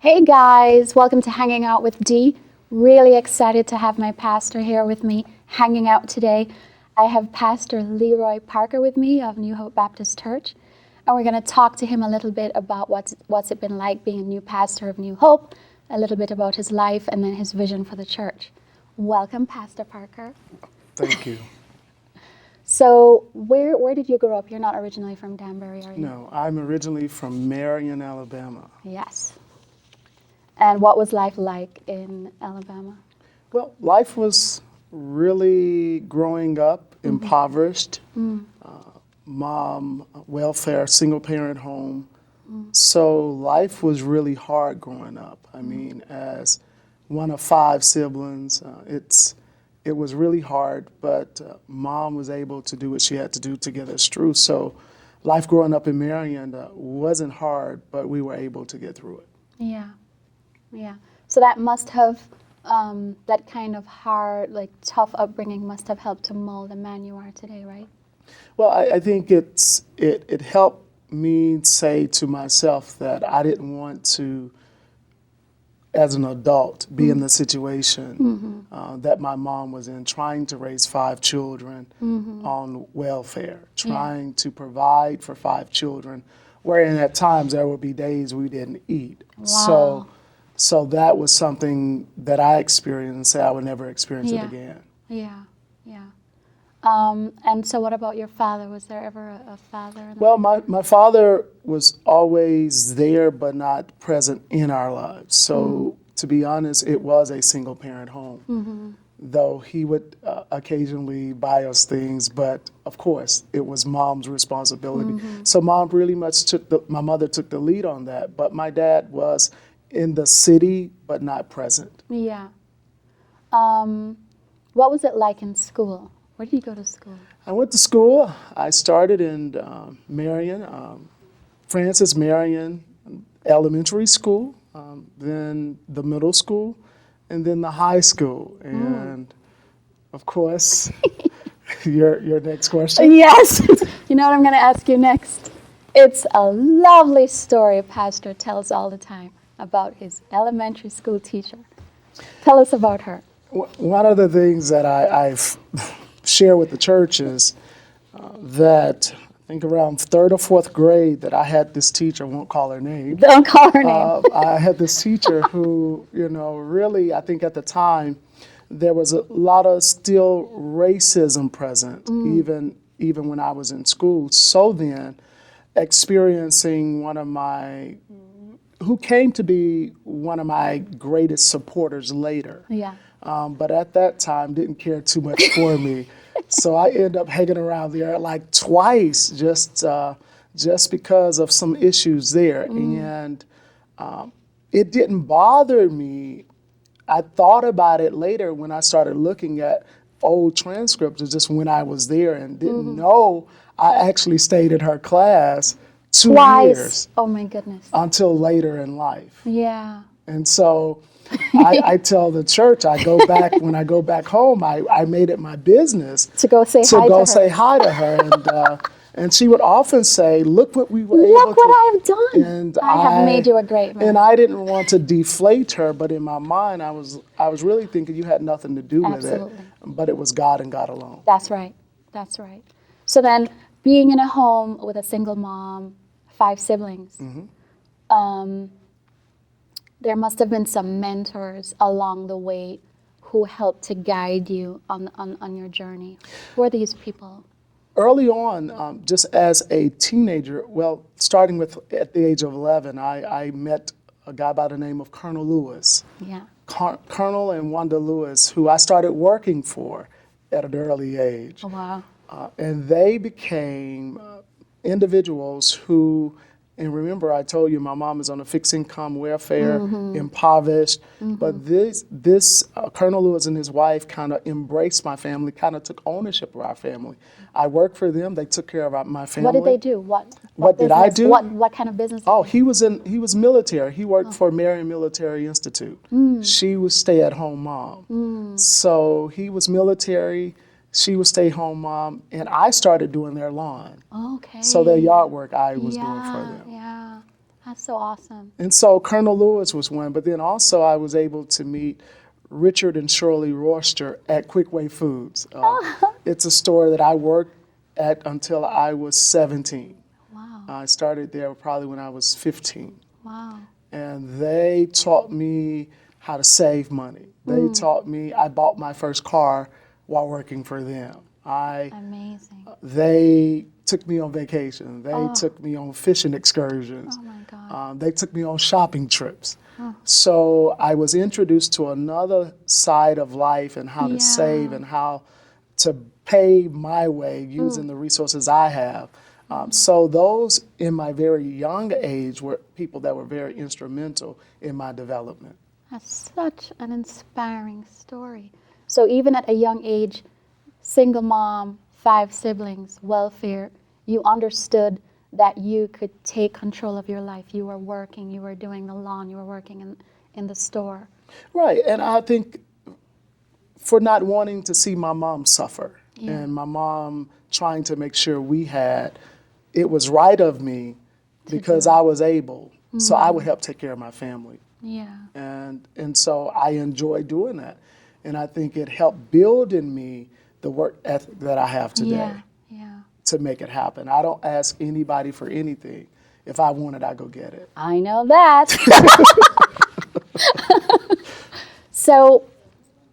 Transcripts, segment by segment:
Hey guys, welcome to Hanging Out with Dee. Really excited to have my pastor here with me hanging out today. I have Pastor Leroy Parker with me of New Hope Baptist Church, and we're going to talk to him a little bit about what's it been like being a new pastor of New Hope, a little bit about his life, and then his vision for the church. Welcome, Pastor Parker. Thank you. So where did you grow up? You're not originally from Danbury, are you? No, I'm originally from Marion, Alabama. Yes. And what was life like in Alabama? Well, life was really growing up impoverished. Mom, welfare, single parent home. So life was really hard growing up. I mean, as one of 5 siblings, it was really hard, but Mom was able to do what she had to do to get us through. So life growing up in Marion wasn't hard, but we were able to get through it. Yeah. Yeah. So that must have, that kind of hard, tough upbringing must have helped to mold the man you are today, right? Well, I think it helped me say to myself that I didn't want to, as an adult, be in the situation that my mom was in, trying to raise 5 children on welfare, trying to provide for 5 children, wherein at times there would be days we didn't eat. Wow. So that was something that I experienced and say I would never experience it again. Yeah, yeah. And so what about your father? Was there ever a father? Well, my father was always there but not present in our lives. So to be honest, it was a single parent home. Though he would occasionally buy us things, but of course it was Mom's responsibility. So Mom really much my mother took the lead on that, but my dad was in the city, but not present. Yeah. What was it like in school? Where did you go to school? I went to school. I started in Marion, Francis Marion Elementary School, then the middle school, and then the high school. And of course, your next question? Yes. You know what I'm going to ask you next? It's a lovely story Pastor tells all the time about his elementary school teacher. Tell us about her. One of the things that I've shared with the church is that I think around 3rd or 4th grade that I had this teacher, I won't call her name. Don't call her name. I had this teacher who, really, I think at the time, there was a lot of still racism present, even when I was in school. So then, experiencing who came to be one of my greatest supporters later. Yeah. But at that time, didn't care too much for me. So I ended up hanging around there like twice just because of some issues there. And it didn't bother me. I thought about it later when I started looking at old transcripts of just when I was there and didn't know I actually stayed in her class 2 years. Oh my goodness. Until later in life. Yeah. And so I tell the church, when I go back home, I made it my business To go say hi to her. say hi to her. And she would often say, look what we were able to. Look what I have done. And I have made you a great man. And I didn't want to deflate her, but in my mind, I was really thinking you had nothing to do with it. But it was God and God alone. That's right. That's right. So then, being in a home with a single mom, 5 siblings, there must have been some mentors along the way who helped to guide you on your journey. Who are these people? Early on, just as a teenager, starting with at the age of 11, I met a guy by the name of Colonel Lewis. Yeah. Colonel and Wanda Lewis, who I started working for at an early age. Oh, wow. And they became individuals who, and remember I told you my mom is on a fixed income welfare, impoverished, but this Colonel Lewis and his wife kind of embraced my family, kind of took ownership of our family. I worked for them, they took care of my family. What did they do? What did I do? What kind of business? Oh, he was military. He worked for Marion Military Institute. She was stay-at-home mom. So he was military. She was stay-home mom, and I started doing their lawn. Okay. So their yard work I was doing for them. Yeah. That's so awesome. And so Colonel Lewis was one, but then also I was able to meet Richard and Shirley Royster at Quickway Foods. It's a store that I worked at until I was 17. Wow. I started there probably when I was 15. Wow. And they taught me how to save money. They taught me, I bought my first car while working for them. Amazing. They took me on vacation. They took me on fishing excursions. Oh my God. They took me on shopping trips. So I was introduced to another side of life and how to save and how to pay my way using the resources I have. So those in my very young age were people that were very instrumental in my development. That's such an inspiring story. So even at a young age, single mom, 5 siblings, welfare, you understood that you could take control of your life. You were working, you were doing the lawn, you were working in the store. Right, and I think for not wanting to see my mom suffer and my mom trying to make sure we had, it was right of me because I was able, so I would help take care of my family. Yeah. And so I enjoy doing that. And I think it helped build in me the work ethic that I have today to make it happen. I don't ask anybody for anything. If I want it, I go get it. I know that. So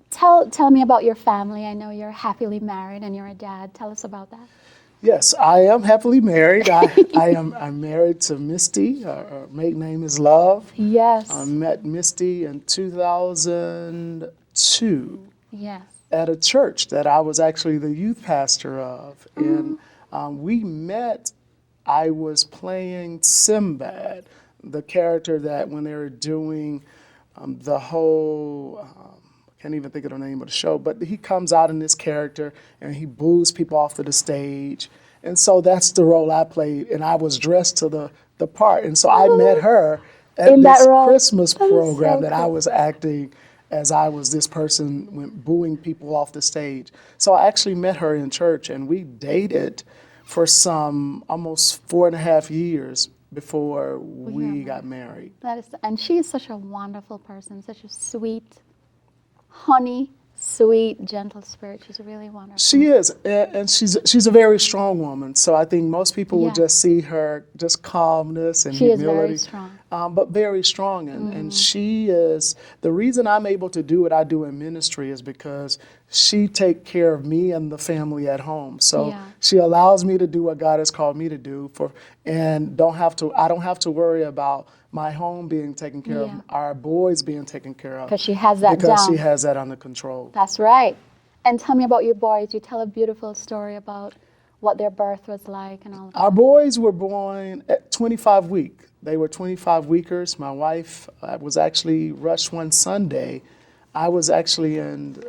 tell me about your family. I know you're happily married and you're a dad. Tell us about that. Yes, I am happily married. I'm married to Misty. Her maiden name is Love. Yes. I met Misty in 2002 at a church that I was actually the youth pastor of. And we met, I was playing Sinbad, the character that when they were doing the whole, I can't even think of the name of the show, but he comes out in this character and he boos people off to the stage. And so that's the role I played, and I was dressed to the part. And so I met her at this Christmas program that I was acting as I was this person booing people off the stage. So I actually met her in church, and we dated for some almost 4.5 years before we got married. And she is such a wonderful person, such a sweet, sweet, gentle spirit. She's really wonderful. She is, and she's a very strong woman. So I think most people will just see her just calmness and humility. She is very strong. But very strong, and she is, the reason I'm able to do what I do in ministry is because she takes care of me and the family at home. So she allows me to do what God has called me to do and I don't have to worry about my home being taken care of, our boys being taken care of. Because she has that Because she has that under control. That's right. And tell me about your boys. You tell a beautiful story about what their birth was like and all of that. Our boys were born at 25 weeks. They were 25 weekers. My wife was actually rushed one Sunday. I was actually in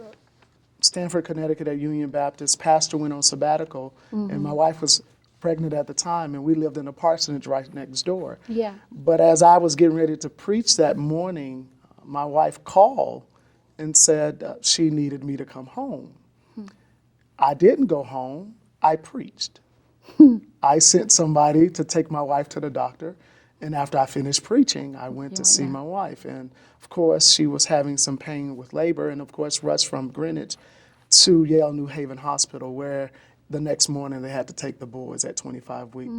Stamford, Connecticut at Union Baptist. Pastor went on sabbatical, and my wife was pregnant at the time, and we lived in a parsonage right next door. Yeah. But as I was getting ready to preach that morning, my wife called and said she needed me to come home. I didn't go home. I preached. I sent somebody to take my wife to the doctor, and after I finished preaching, I went to see my wife. And of course, she was having some pain with labor, and of course, rushed from Greenwich to Yale New Haven Hospital, where the next morning they had to take the boys at 25 weeks.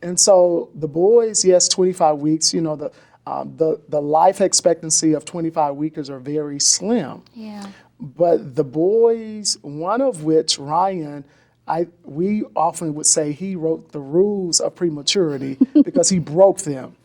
And so the boys, yes, 25 weeks, you know, the life expectancy of 25 weekers are very slim. Yeah. But the boys, one of which, Ryan, we often would say he wrote the rules of prematurity because he broke them.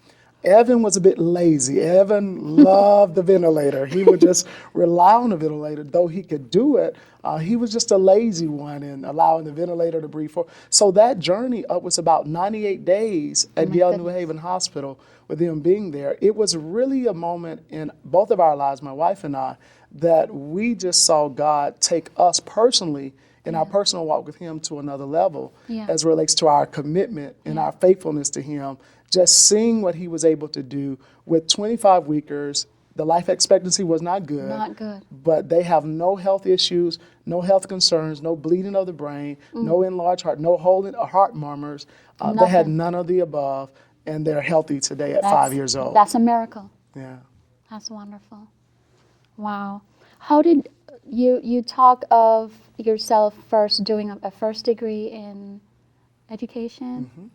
Evan was a bit lazy. Evan loved the ventilator. He would just rely on the ventilator. Though he could do it, he was just a lazy one in allowing the ventilator to breathe forward. So that journey up was about 98 days at Yale New Haven Hospital with them being there. It was really a moment in both of our lives, my wife and I, that we just saw God take us personally in our personal walk with him to another level as it relates to our commitment and our faithfulness to him. Just seeing what he was able to do with 25 weekers. The life expectancy was not good. Not good. But they have no health issues, no health concerns, no bleeding of the brain, no enlarged heart, no heart murmurs. They had none of the above. and they're healthy today at That's 5 years old. That's a miracle. Yeah. That's wonderful. Wow. How did you talk of yourself first doing a first degree in education?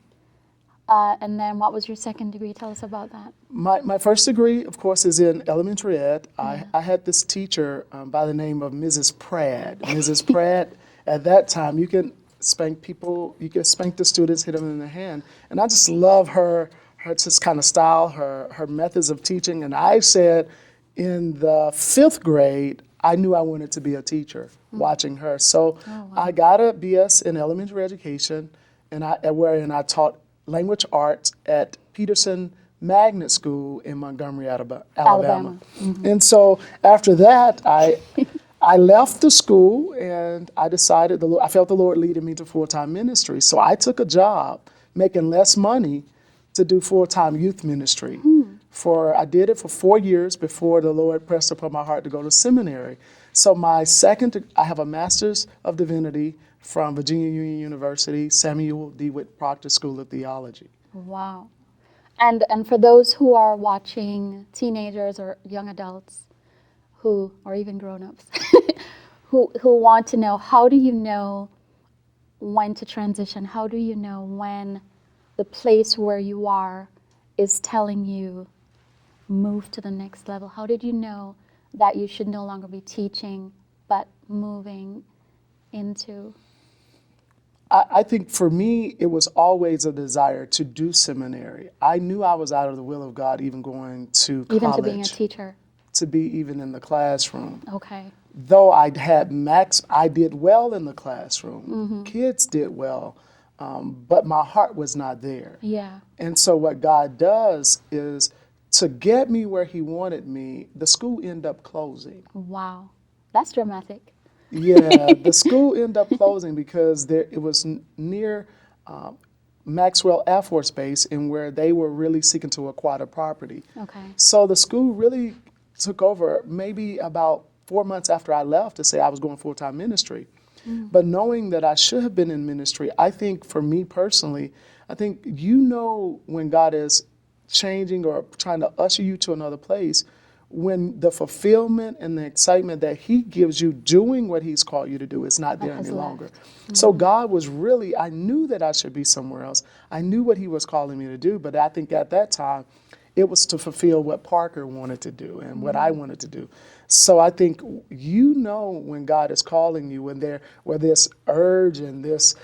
And then what was your second degree? Tell us about that. My first degree, of course, is in elementary ed. I had this teacher by the name of Mrs. Pratt. Mrs. Pratt, at that time, you can spank people, you can spank the students, hit them in the hand. And I just love her just kind of style, her methods of teaching. And I said in the 5th grade, I knew I wanted to be a teacher watching her. So I got a BS in elementary education, and I taught language arts at Peterson Magnet School in Montgomery, Alabama. And so after that, I left the school, and I decided I felt the Lord leading me to full-time ministry. So I took a job making less money to do full-time youth ministry. I did it for 4 years before the Lord pressed upon my heart to go to seminary. So I have a Master's of Divinity from Virginia Union University, Samuel DeWitt Proctor School of Theology. Wow. And for those who are watching, teenagers or young adults or even grown-ups, who want to know, how do you know when to transition? How do you know when the place where you are is telling you move to the next level? How did you know that you should no longer be teaching but moving into? I think for me, it was always a desire to do seminary. I knew I was out of the will of God even going to college. Even to being a teacher? To be even in the classroom. Okay. Though I did well in the classroom. Kids did well, but my heart was not there. Yeah. And so what God does is to get me where he wanted me, the school ended up closing. Wow. That's dramatic. Yeah, the school ended up closing because it was near Maxwell Air Force Base, and where they were really seeking to acquire the property. Okay. So the school really took over maybe about 4 months after I left to say I was going full-time ministry. But knowing that I should have been in ministry, I think for me personally, I think when God is changing or trying to usher you to another place, when the fulfillment and the excitement that he gives you doing what he's called you to do is not there any longer. So God was really, I knew that I should be somewhere else. I knew what he was calling me to do, but I think at that time, it was to fulfill what Parker wanted to do and what I wanted to do. So I think when God is calling you, where this urge and this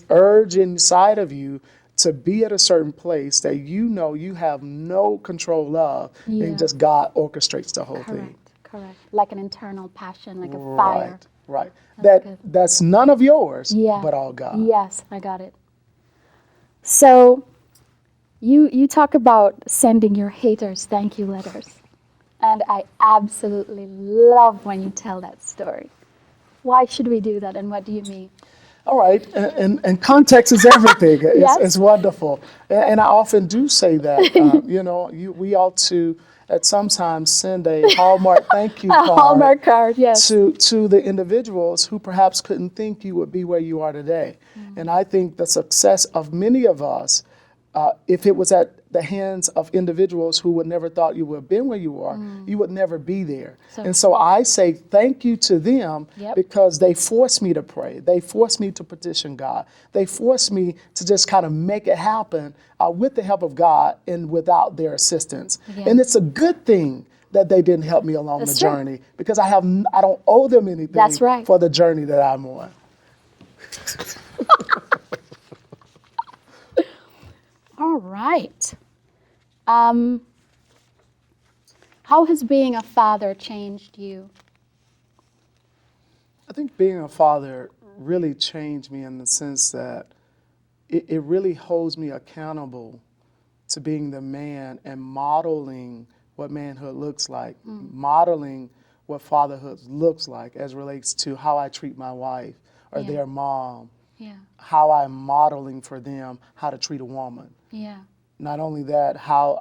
urge inside of you to be at a certain place that you have no control of, and just God orchestrates the whole thing. Correct. Like an internal passion, like a fire. Right. That's none of yours, but all God. Yes, I got it. So you talk about sending your haters thank you letters. And I absolutely love when you tell that story. Why should we do that, and what do you mean? All right, and context is everything. Yes. It's wonderful, and I often do say that. We ought to at sometimes send a Hallmark thank you card. Hallmark card, yes. To the individuals who perhaps couldn't think you would be where you are today. And I think the success of many of us, if it was at the hands of individuals who would never thought you would have been where you are, you would never be there. So I say thank you to them because they forced me to pray. They forced me to petition God. They forced me to just kind of make it happen with the help of God and without their assistance. And it's a good thing that they didn't help me along the journey because I don't owe them anything for the journey that I'm on. All right. How has being a father changed you? I think being a father really changed me in the sense that it really holds me accountable to being the man and modeling what manhood looks like, modeling what fatherhood looks like as relates to how I treat my wife or their mom. How I'm modeling for them how to treat a woman. Not only that, how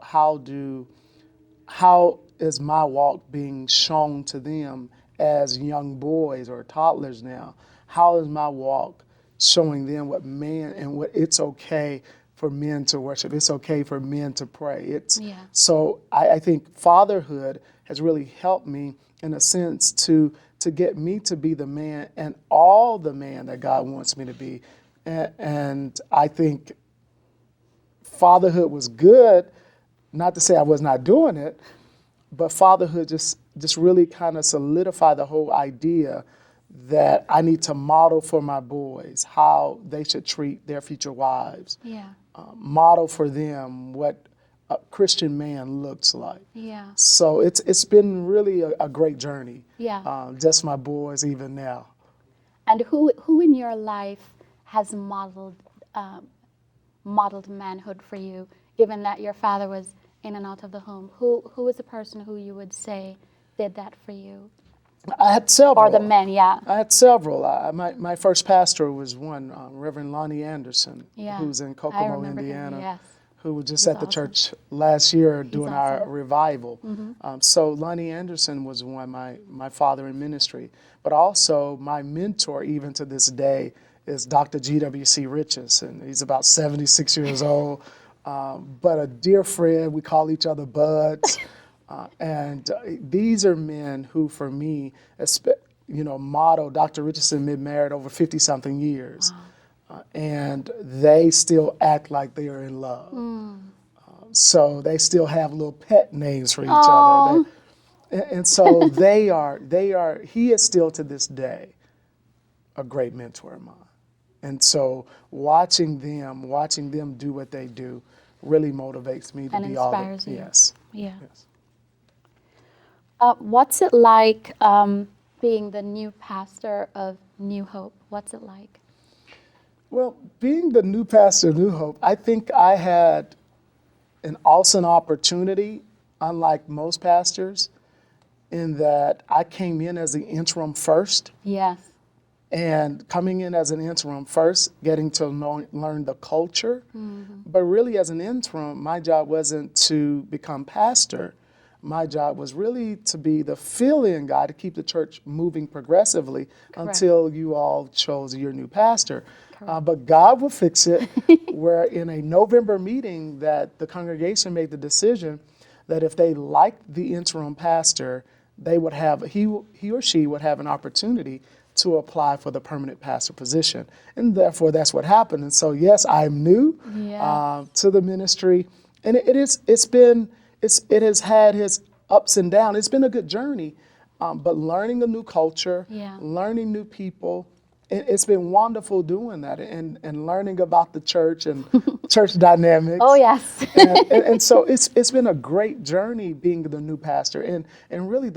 is my walk being shown to them as young boys or toddlers now? How is my walk showing them what man and what it's okay for men to worship. It's okay for men to pray. Yeah. So I think fatherhood has really helped me in a sense to get me to be the man and all the man that God wants me to be. And I think fatherhood was good, not to say I was not doing it, but fatherhood just really kind of solidified the whole idea that I need to model for my boys how they should treat their future wives. Yeah. Model for them what a Christian man looks like. Yeah. So it's been really a great journey. Yeah. Just my boys even now. And who in your life has modeled manhood for you, given that your father was in and out of the home? Who is the person who you would say did that for you? I had several. Or the men, yeah. I had several. My first pastor was one, Reverend Lonnie Anderson, Yeah. who's in I Kokomo, remember him, Indiana, yes. who was just He's at the awesome. church last year doing our awesome. revival. So Lonnie Anderson was one, my father in ministry. But also my mentor, even to this day, is Dr. G.W.C. Riches, and he's about 76 years old, but a dear friend. We call each other buds. And these are men who, for me, model. Dr. Richardson been married over 50-something years, and they still act like they are in love. So they still have little pet names for each other. And so they are. He is still to this day a great mentor of mine. And so watching them do what they do, really motivates me to And be all that. inspires you. Yes. Yeah. Yes. What's it like being the new pastor of New Hope? What's it like? Well, being the new pastor of New Hope, I think I had an awesome opportunity, unlike most pastors, in that I came in as the interim first. Yes. And coming in as an interim first, getting to learn the culture. But really as an interim, my job wasn't to become pastor. My job was really to be the fill-in guy to keep the church moving progressively until you all chose your new pastor. But God will fix it, where in a November meeting that the congregation made the decision that if they liked the interim pastor, they would have, he or she would have an opportunity to apply for the permanent pastor position. And therefore, that's what happened. And so, yes, I'm new to the ministry. And it has had its ups and downs. It's been a good journey, but learning a new culture, learning new people, it's been wonderful doing that and learning about the church and church dynamics. Oh, yes. and so it's been a great journey being the new pastor and really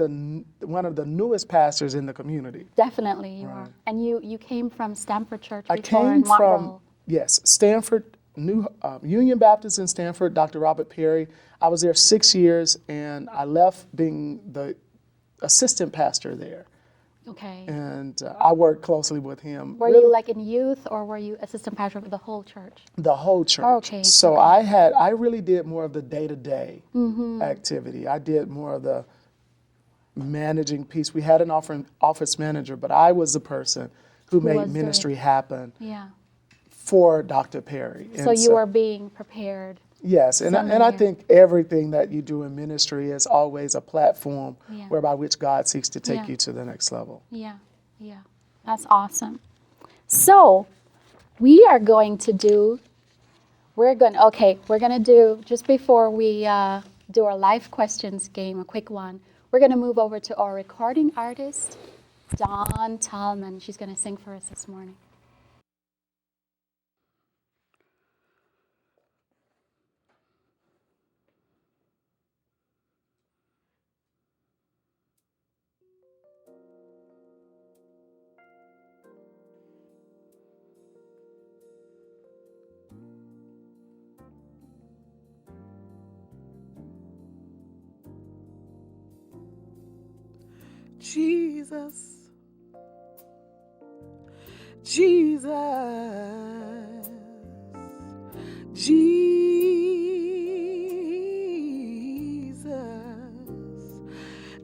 one of the newest pastors in the community. Definitely you are. And you came from Stamford Church before I came in what from, role? yes, Stanford, Union Baptist in Stanford, Dr. Robert Perry. I was there 6 years, and I left being the assistant pastor there. Okay. And I worked closely with him. Were you like in youth, or were you assistant pastor for the whole church? The whole church. Okay. So I really did more of the day-to-day activity. I did more of the managing piece. We had an office manager, but I was the person who made ministry happen for Dr. Perry. So you were being prepared. Yes, and I think everything that you do in ministry is always a platform whereby which God seeks to take you to the next level. Yeah, that's awesome. So we are going to do, just before we do our life questions game, a quick one, we're going to move over to our recording artist, Dawn Tallman. She's going to sing for us this morning. Jesus, Jesus, Jesus,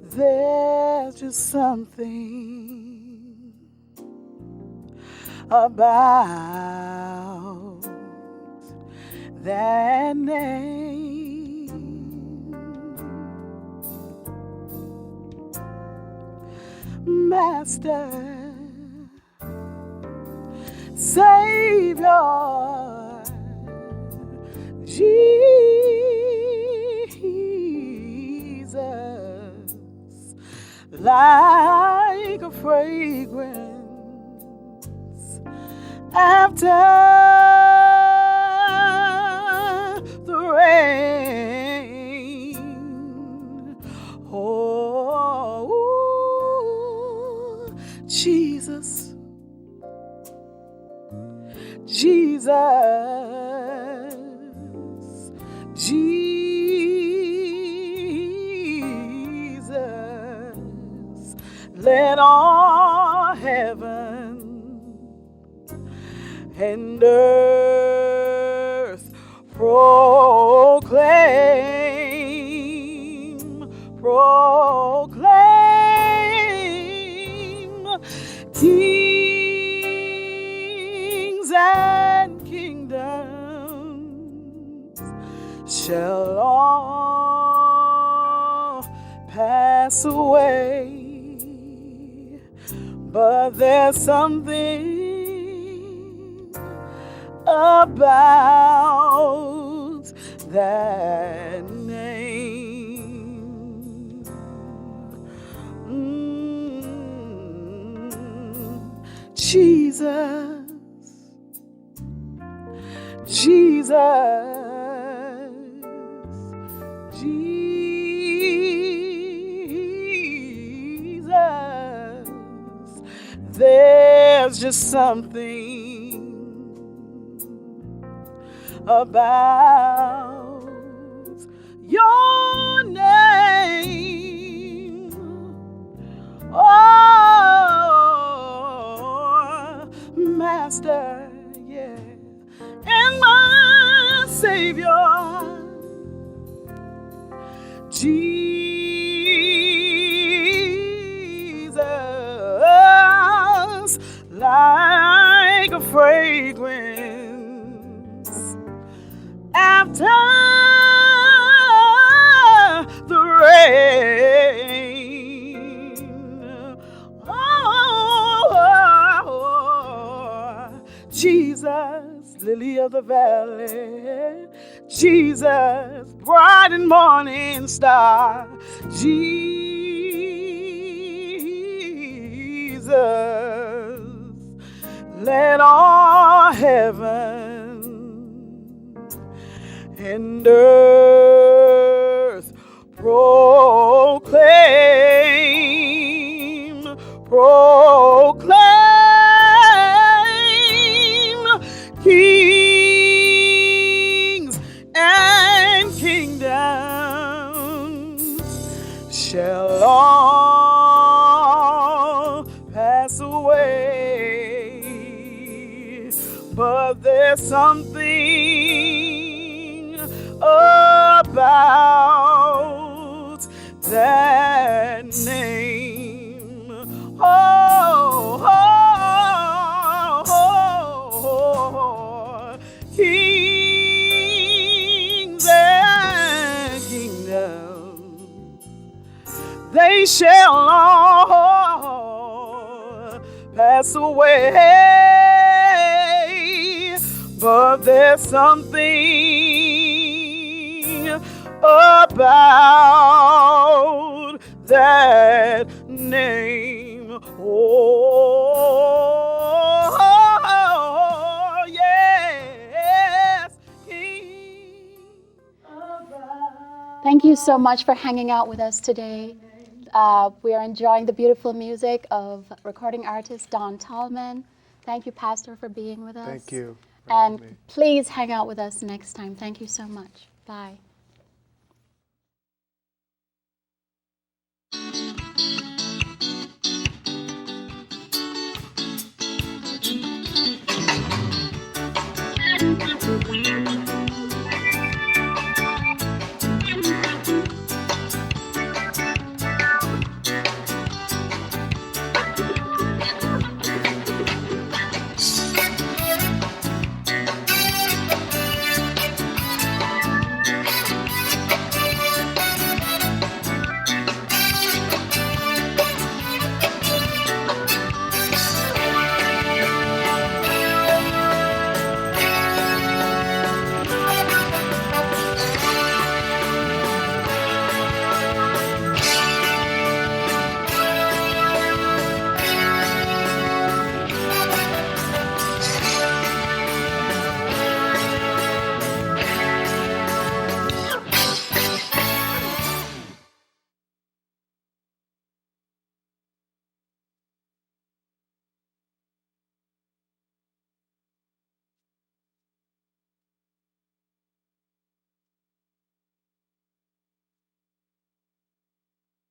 there's just something about that name. Master, Savior, Jesus, like a fragrance after the rain. Oh, Jesus, Jesus, Jesus, let all heaven and earth proclaim, proclaim. Kings and kingdoms shall all pass away, but there's something about that name. Jesus, Jesus, Jesus. There's just something about your name. Oh, Master, yeah, and my Savior, Jesus, like a fragrance after the rain. Oh, Jesus, lily of the valley. Jesus, bright and morning star. Jesus, let all heaven and earth proclaim, proclaim. Kings and kingdoms shall all pass away, but there's something about that name. Oh, oh, oh, oh. Kings and kingdoms, they shall all pass away, but there's something about that name. Oh, yes. Thank you so much for hanging out with us today. We are enjoying the beautiful music of recording artist Don Tallman. Thank you, Pastor, for being with us. Thank you. And please hang out with us next time. Thank you so much. Bye.